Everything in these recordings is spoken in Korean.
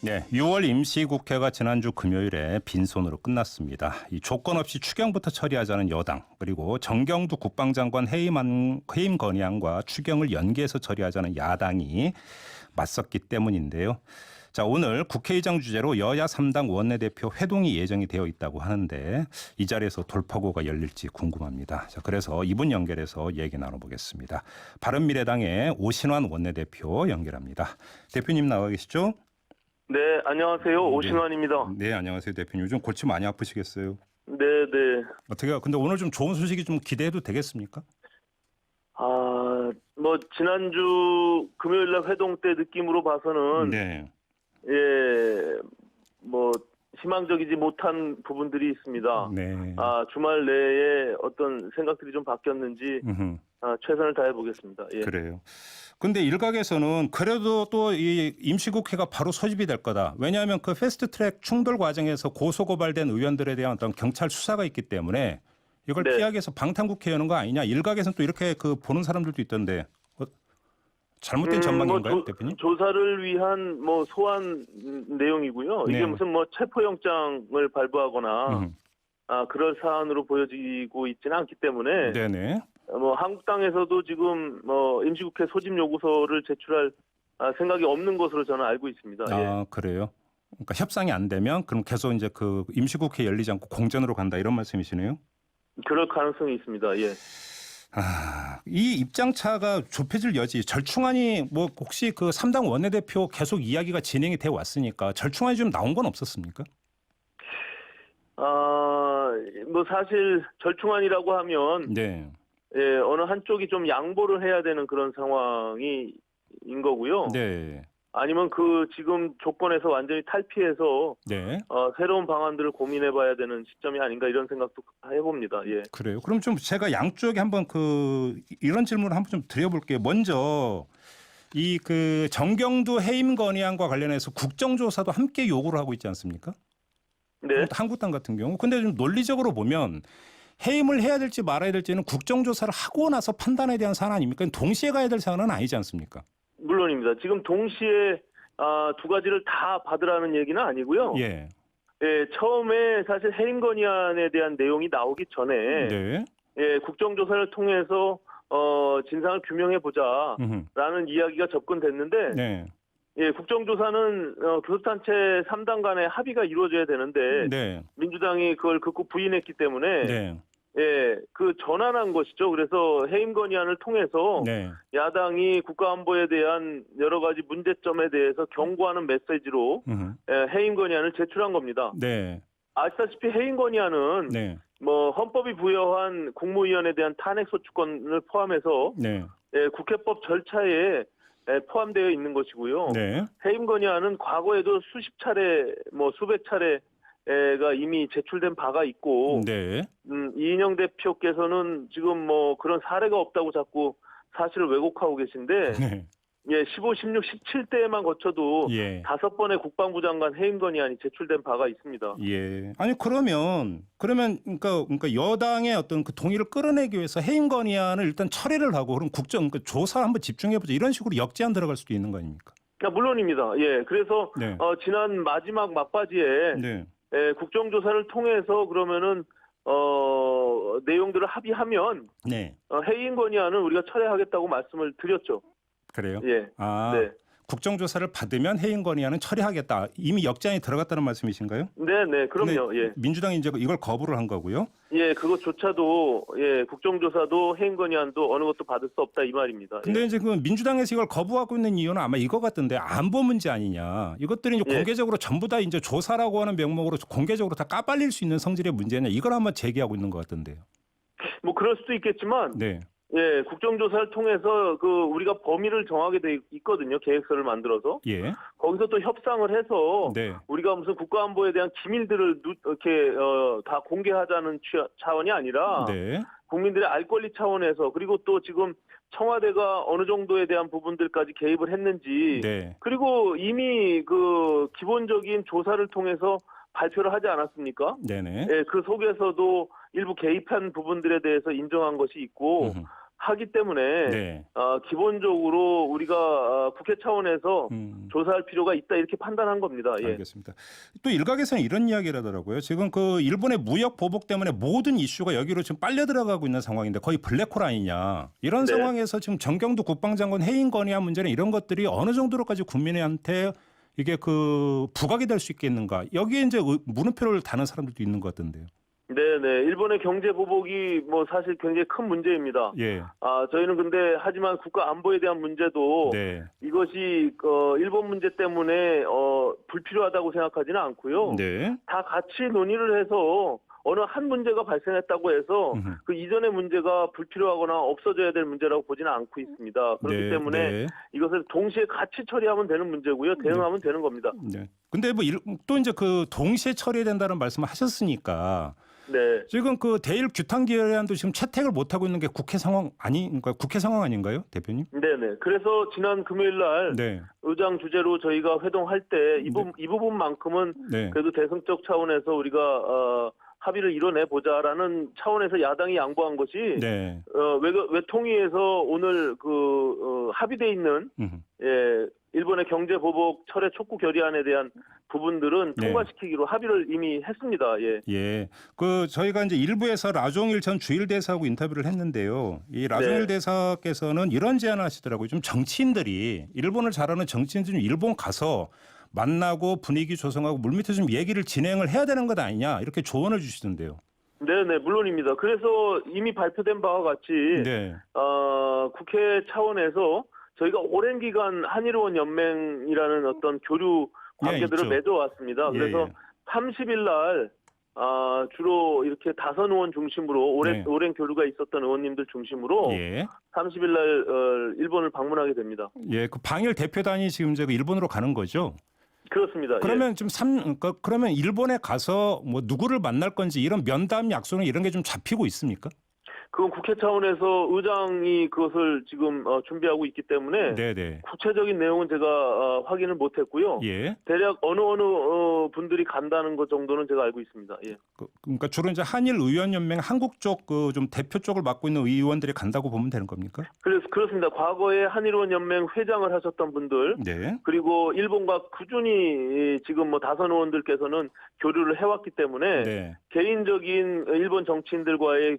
네, 6월 임시국회가 지난주 금요일에 빈손으로 끝났습니다. 이 조건 없이 추경부터 처리하자는 여당, 그리고 정경두 국방장관 해임 건의안과 추경을 연기해서 처리하자는 야당이 맞섰기 때문인데요. 자, 오늘 국회의장 주재로 여야 3당 원내대표 회동이 예정이 되어 있다고 하는데 이 자리에서 돌파구가 열릴지 궁금합니다. 자, 그래서 이분 연결해서 얘기 나눠보겠습니다. 바른미래당의 오신환 원내대표 연결합니다. 대표님 나와 계시죠? 네, 안녕하세요. 오신환입니다. 네, 안녕하세요, 대표님. 요즘 골치 많이 아프시겠어요? 네, 네. 어떻게? 근데 오늘 좀 좋은 소식이 좀 기대해도 되겠습니까? 지난주 금요일 날 회동 때 느낌으로 봐서는 네. 희망적이지 못한 부분들이 있습니다. 네. 주말 내에 어떤 생각들이 좀 바뀌었는지 최선을 다해 보겠습니다. 예. 그래요. 근데 일각에서는 그래도 또 이 임시국회가 바로 소집이 될 거다. 왜냐하면 그 패스트트랙 충돌 과정에서 고소고발된 의원들에 대한 어떤 경찰 수사가 있기 때문에 이걸 네. 피하기 위해서 방탄국회 여는 거 아니냐. 일각에서는 또 이렇게 그 보는 사람들도 있던데 잘못된 전망인가요, 대표님? 조사를 위한 소환 내용이고요. 네. 이게 무슨 체포영장을 발부하거나 그럴 사안으로 보여지고 있지는 않기 때문에 네네. 한국당에서도 지금 임시국회 소집 요구서를 제출할 생각이 없는 것으로 저는 알고 있습니다. 예. 그래요? 그러니까 협상이 안 되면 그럼 계속 이제 그 임시국회 열리지 않고 공전으로 간다 이런 말씀이시네요? 그럴 가능성이 있습니다. 예. 이 입장차가 좁혀질 여지, 절충안이 혹시 그 3당 원내대표 계속 이야기가 진행이 돼 왔으니까 절충안이 좀 나온 건 없었습니까? 사실 절충안이라고 하면 네. 어느 한쪽이 좀 양보를 해야 되는 그런 상황인 거고요. 네. 아니면 그 지금 조건에서 완전히 탈피해서 네. 새로운 방안들을 고민해봐야 되는 시점이 아닌가 이런 생각도 해봅니다. 예. 그래요. 그럼 좀 제가 양쪽에 한번 이런 질문을 한번 좀 드려볼게요. 먼저 이 그 정경두 해임 건의안과 관련해서 국정조사도 함께 요구를 하고 있지 않습니까? 네. 한국당 같은 경우. 근데 좀 논리적으로 보면 해임을 해야 될지 말아야 될지는 국정조사를 하고 나서 판단에 대한 사안 아닙니까? 동시에 가야 될 사안은 아니지 않습니까? 물론입니다. 지금 동시에 두 가지를 다 받으라는 얘기는 아니고요. 예. 예, 처음에 사실 해임 건의안에 대한 내용이 나오기 전에 네. 국정조사를 통해서 진상을 규명해 보자라는 이야기가 접근됐는데 네. 국정조사는 교섭단체 3당 간의 합의가 이루어져야 되는데 네. 민주당이 그걸 극구 부인했기 때문에 네. 전환한 것이죠. 그래서 해임 건의안을 통해서 네. 야당이 국가안보에 대한 여러 가지 문제점에 대해서 경고하는 메시지로 해임 건의안을 제출한 겁니다. 네. 아시다시피 해임 건의안은 네. 헌법이 부여한 국무위원에 대한 탄핵 소추권을 포함해서 네. 국회법 절차에 포함되어 있는 것이고요. 네. 해임 건의안은 과거에도 수십 차례, 수백 차례가 이미 제출된 바가 있고, 네. 이인영 대표께서는 지금 그런 사례가 없다고 자꾸 사실을 왜곡하고 계신데, 네. 15, 16, 17대에만 거쳐도 예. 5번의 국방부 장관 해임 건의안이 제출된 바가 있습니다. 예. 아니 그러면 그러니까 여당의 어떤 그 동의를 끌어내기 위해서 해임 건의안을 일단 처리를 하고 그럼 조사 한번 집중해 보자 이런 식으로 역제안 들어갈 수도 있는 거 아닙니까? 물론입니다. 예. 그래서 네. 지난 마지막 막바지에 네. 국정조사를 통해서 그러면은 내용들을 합의하면 네. 해임 건의안은 우리가 철회하겠다고 말씀을 드렸죠. 그래요? 예. 네. 국정조사를 받으면 해임 건의안은 처리하겠다. 이미 역제안이 들어갔다는 말씀이신가요? 네, 그럼요. 예. 민주당이 이제 이걸 거부를 한 거고요. 예, 그것조차도 국정조사도 해임 건의안도 어느 것도 받을 수 없다 이 말입니다. 근데 이제 그 민주당에서 이걸 거부하고 있는 이유는 아마 이거 같던데 안보 문제 아니냐. 이것들이 이제 공개적으로 전부 다 이제 조사라고 하는 명목으로 공개적으로 다 까발릴 수 있는 성질의 문제냐. 이걸 한번 제기하고 있는 것 같던데요. 그럴 수도 있겠지만 네. 국정조사를 통해서 우리가 범위를 정하게 돼 있거든요. 계획서를 만들어서. 예. 거기서 또 협상을 해서 네. 우리가 무슨 국가안보에 대한 기밀들을 이렇게 다 공개하자는 차원이 아니라 네. 국민들의 알 권리 차원에서 그리고 또 지금 청와대가 어느 정도에 대한 부분들까지 개입을 했는지 네. 그리고 이미 그 기본적인 조사를 통해서 발표를 하지 않았습니까? 네네. 그 속에서도 일부 개입한 부분들에 대해서 인정한 것이 있고 하기 때문에 네. 기본적으로 우리가 국회 차원에서 조사할 필요가 있다 이렇게 판단한 겁니다. 예. 알겠습니다. 또 일각에서는 이런 이야기를 하더라고요. 지금 그 일본의 무역 보복 때문에 모든 이슈가 여기로 지금 빨려 들어가고 있는 상황인데 거의 블랙홀 아니냐. 이런 네. 상황에서 지금 정경두 국방장관 해임 건의안 문제는 이런 것들이 어느 정도로까지 국민한테 이게 그 부각이 될 수 있겠는가. 여기에 이제 물음표를 다는 사람들도 있는 것 같던데요. 네네. 일본의 경제 보복이 뭐 사실 굉장히 큰 문제입니다. 예. 저희는 근데 하지만 국가 안보에 대한 문제도 네. 이것이 일본 문제 때문에 불필요하다고 생각하지는 않고요. 네. 다 같이 논의를 해서 어느 한 문제가 발생했다고 해서 그 이전의 문제가 불필요하거나 없어져야 될 문제라고 보지는 않고 있습니다. 그렇기 네, 때문에 네. 이것을 동시에 같이 처리하면 되는 문제고요. 대응하면 되는 겁니다. 네. 근데 뭐 또 이제 그 동시에 처리해야 된다는 말씀을 하셨으니까 네. 지금 그 대일 규탄 기여안도 지금 채택을 못 하고 있는 게 국회 상황 국회 상황 아닌가요, 대표님? 네네. 그래서 지난 금요일 날 네. 의장 주재로 저희가 회동할 때 이 부분만큼은 네. 그래도 대승적 차원에서 우리가 합의를 이뤄내 보자라는 차원에서 야당이 양보한 것이 네. 외통위에서 오늘 합의돼 있는 일본의 경제 보복 철회 촉구 결의안에 대한 부분들은 네. 통과시키기로 합의를 이미 했습니다. 예. 예. 그 저희가 이제 일부에서 라종일 전 주일 대사하고 인터뷰를 했는데요. 이 라종일 네. 대사께서는 이런 제안을 하시더라고요. 좀 정치인들이 일본을 잘하는 정치인들이 좀 일본 가서 만나고 분위기 조성하고 물밑에 좀 얘기를 진행을 해야 되는 것 아니냐 이렇게 조언을 주시던데요. 네네, 물론입니다. 그래서 이미 발표된 바와 같이 네. 국회 차원에서 저희가 오랜 기간 한일의원 연맹이라는 어떤 교류 관계들을 네, 맺어왔습니다. 예, 그래서 예. 30일 날 주로 이렇게 다선 의원 중심으로 오랜 교류가 있었던 의원님들 중심으로 예. 30일 날 일본을 방문하게 됩니다. 예. 그 방일 대표단이 지금 이제 일본으로 가는 거죠. 그렇습니다. 그러면 좀 그러면 일본에 가서 뭐 누구를 만날 건지 이런 면담 약속은 이런 게 좀 잡히고 있습니까? 그건 국회 차원에서 의장이 그것을 지금 준비하고 있기 때문에 네네. 구체적인 내용은 제가 확인을 못했고요. 예. 대략 어느 분들이 간다는 것 정도는 제가 알고 있습니다. 예. 그러니까 주로 이제 한일 의원연맹 한국 쪽 그 좀 대표 쪽을 맡고 있는 의원들이 간다고 보면 되는 겁니까? 그래서 그렇습니다. 과거에 한일의원 연맹 회장을 하셨던 분들 네. 그리고 일본과 꾸준히 지금 뭐 다선 의원들께서는 교류를 해왔기 때문에 네. 개인적인 일본 정치인들과의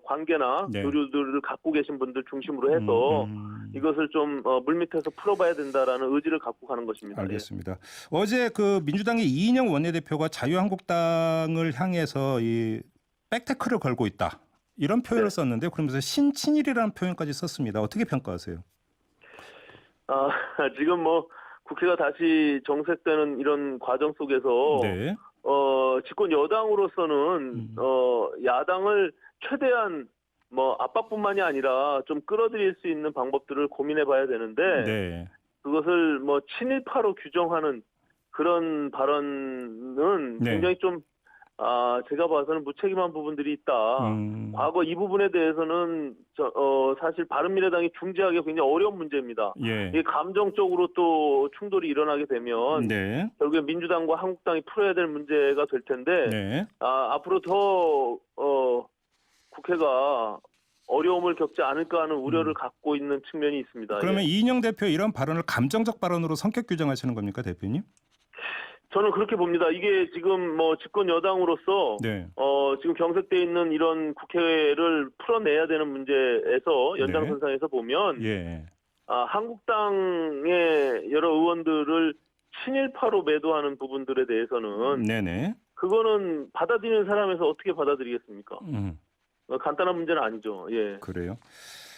관계나 네. 교류들을 갖고 계신 분들 중심으로 해서 이것을 좀 물밑에서 풀어봐야 된다라는 의지를 갖고 가는 것입니다. 알겠습니다. 예. 어제 그 민주당의 이인영 원내대표가 자유한국당을 향해서 이 백태클을 걸고 있다. 이런 표현을 썼는데 그러면서 신친일이라는 표현까지 썼습니다. 어떻게 평가하세요? 지금 뭐 국회가 다시 정색되는 이런 과정 속에서 네. 집권 여당으로서는 야당을 최대한 뭐 압박뿐만이 아니라 좀 끌어들일 수 있는 방법들을 고민해 봐야 되는데 네. 그것을 뭐 친일파로 규정하는 그런 발언은 네. 굉장히 좀 제가 봐서는 무책임한 부분들이 있다. 과거 이 부분에 대해서는 사실 바른미래당이 중재하기 굉장히 어려운 문제입니다. 예. 이게 감정적으로 또 충돌이 일어나게 되면 네. 결국에 민주당과 한국당이 풀어야 될 문제가 될 텐데 네. 앞으로 더 국회가 어려움을 겪지 않을까 하는 우려를 갖고 있는 측면이 있습니다. 그러면 예. 이인영 대표 이런 발언을 감정적 발언으로 성격 규정하시는 겁니까, 대표님? 저는 그렇게 봅니다. 이게 지금 뭐 집권 여당으로서 네. 지금 경색돼 있는 이런 국회를 풀어내야 되는 문제에서 연장선상에서 보면 예. 한국당의 여러 의원들을 친일파로 매도하는 부분들에 대해서는 네네. 그거는 받아들이는 사람에서 어떻게 받아들이겠습니까? 간단한 문제는 아니죠. 예. 그래요.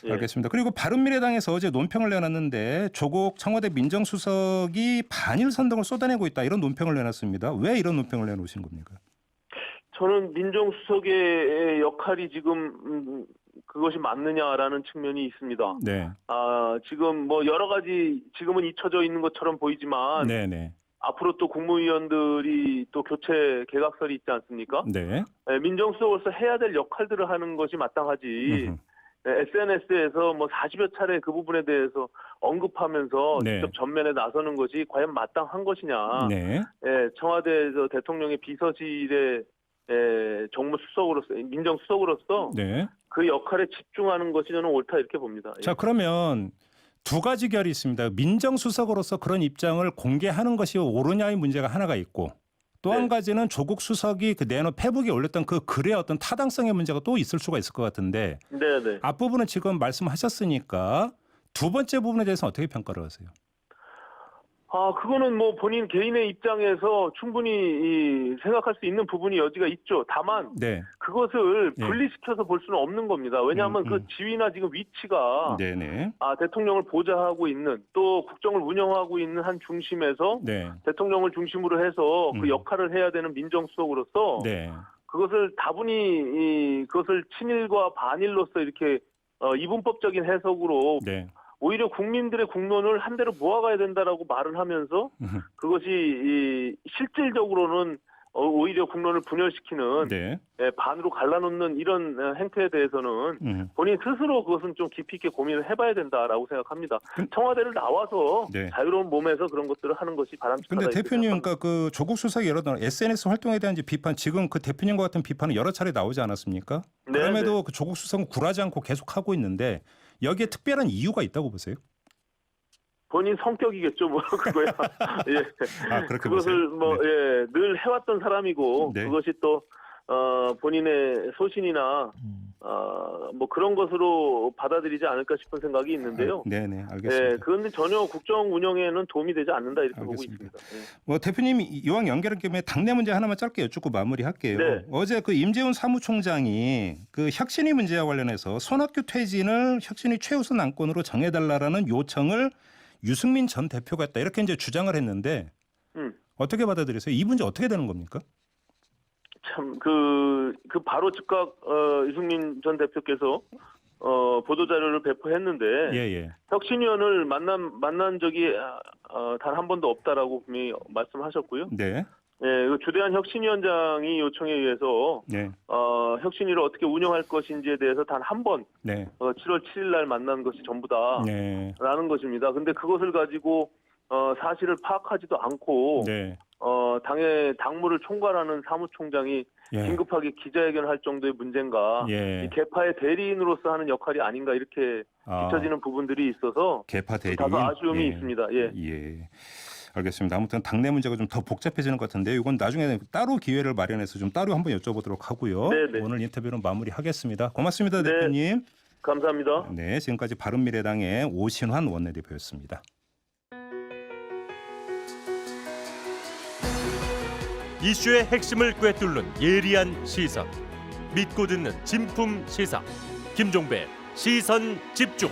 예. 알겠습니다. 그리고 바른미래당에서 어제 논평을 내놨는데 조국 청와대 민정수석이 반일 선동을 쏟아내고 있다 이런 논평을 내놨습니다. 왜 이런 논평을 내놓으신 겁니까? 저는 민정수석의 역할이 지금 그것이 맞느냐라는 측면이 있습니다. 네. 지금 뭐 여러 가지 지금은 잊혀져 있는 것처럼 보이지만 네네. 앞으로 또 국무위원들이 또 교체 개각설이 있지 않습니까? 네. 민정수석으로서 해야 될 역할들을 하는 것이 마땅하지. SNS에서 뭐 40여 차례 그 부분에 대해서 언급하면서 네. 직접 전면에 나서는 것이 과연 마땅한 것이냐. 네. 청와대에서 대통령의 비서실의 정무수석으로서 민정수석으로서 네. 그 역할에 집중하는 것이 저는 옳다 이렇게 봅니다. 예. 자, 그러면 두 가지 결이 있습니다. 민정수석으로서 그런 입장을 공개하는 것이 옳으냐의 문제가 하나가 있고 또 한 네. 가지는 조국 수석이 그 내놓은 페북에 올렸던 그 글의 어떤 타당성의 문제가 또 있을 수가 있을 것 같은데 네네. 앞부분은 지금 말씀하셨으니까 두 번째 부분에 대해서 어떻게 평가를 하세요? 그거는 뭐 본인 개인의 입장에서 충분히 생각할 수 있는 부분이 여지가 있죠. 다만 네. 그것을 네. 분리시켜서 볼 수는 없는 겁니다. 왜냐하면 그 지위나 지금 위치가 네네. 대통령을 보좌하고 있는 또 국정을 운영하고 있는 한 중심에서 네. 대통령을 중심으로 해서 그 역할을 해야 되는 민정수석으로서 네. 그것을 다분히 그것을 친일과 반일로서 이렇게 이분법적인 해석으로 네. 오히려 국민들의 국론을 한 대로 모아가야 된다라고 말을 하면서 그것이 실질적으로는 오히려 국론을 분열시키는 네. 반으로 갈라놓는 이런 행태에 대해서는 본인 스스로 그것은 좀 깊이 있게 고민을 해봐야 된다라고 생각합니다. 청와대를 나와서 네. 자유로운 몸에서 그런 것들을 하는 것이 바람직하다. 근데 이렇게 대표님, 생각합니다. 그러니까 그 조국 수석의 여러 SNS 활동에 대한 이제 비판, 지금 그 대표님과 같은 비판은 여러 차례 나오지 않았습니까? 네, 그럼에도 그 조국 수석은 굴하지 않고 계속 하고 있는데 여기에 특별한 이유가 있다고 보세요? 본인 성격이겠죠, 뭐 그거야. 예. 그렇게 그것을 보세요? 뭐 네. 늘 해왔던 사람이고 네. 그것이 또 본인의 소신이나 뭐 그런 것으로 받아들이지 않을까 싶은 생각이 있는데요. 네네, 알겠습니다. 예, 그런데 전혀 국정 운영에는 도움이 되지 않는다 이렇게 보고 알겠습니다. 있습니다. 예. 뭐 대표님 이왕 연결한 김에 당내 문제 하나만 짧게 여쭙고 마무리할게요. 네. 어제 그 임재훈 사무총장이 그 혁신위 문제와 관련해서 손학규 퇴진을 혁신위 최우선 안건으로 정해달라라는 요청을 유승민 전 대표가 했다 이렇게 이제 주장을 했는데 어떻게 받아들이세요? 이 문제 어떻게 되는 겁니까? 참 그 바로 즉각 유승민 전 대표께서 보도 자료를 배포했는데 예. 혁신위원을 만난 적이 단 한 번도 없다라고 분명히 말씀하셨고요. 네. 예, 그 주대한 혁신위원장이 요청에 의해서 네. 혁신위를 어떻게 운영할 것인지에 대해서 단 한 번 네. 7월 7일 날 만난 것이 전부다라는 네. 것입니다. 근데 그것을 가지고 사실을 파악하지도 않고 네. 당의 당무를 총괄하는 사무총장이 예. 긴급하게 기자회견을 할 정도의 문제인가? 예. 이 개파의 대리인으로서 하는 역할이 아닌가 이렇게 비춰지는 부분들이 있어서 개파 대리인. 다소 아쉬움이 있습니다. 예. 예. 알겠습니다. 아무튼 당내 문제가 좀 더 복잡해지는 것 같은데 이건 나중에 따로 기회를 마련해서 좀 따로 한번 여쭤보도록 하고요. 네네. 오늘 인터뷰는 마무리하겠습니다. 고맙습니다, 네. 대표님. 감사합니다. 네, 지금까지 바른미래당의 오신환 원내대표였습니다. 이슈의 핵심을 꿰뚫는 예리한 시선, 믿고 듣는 진품 시사, 김종배 시선 집중.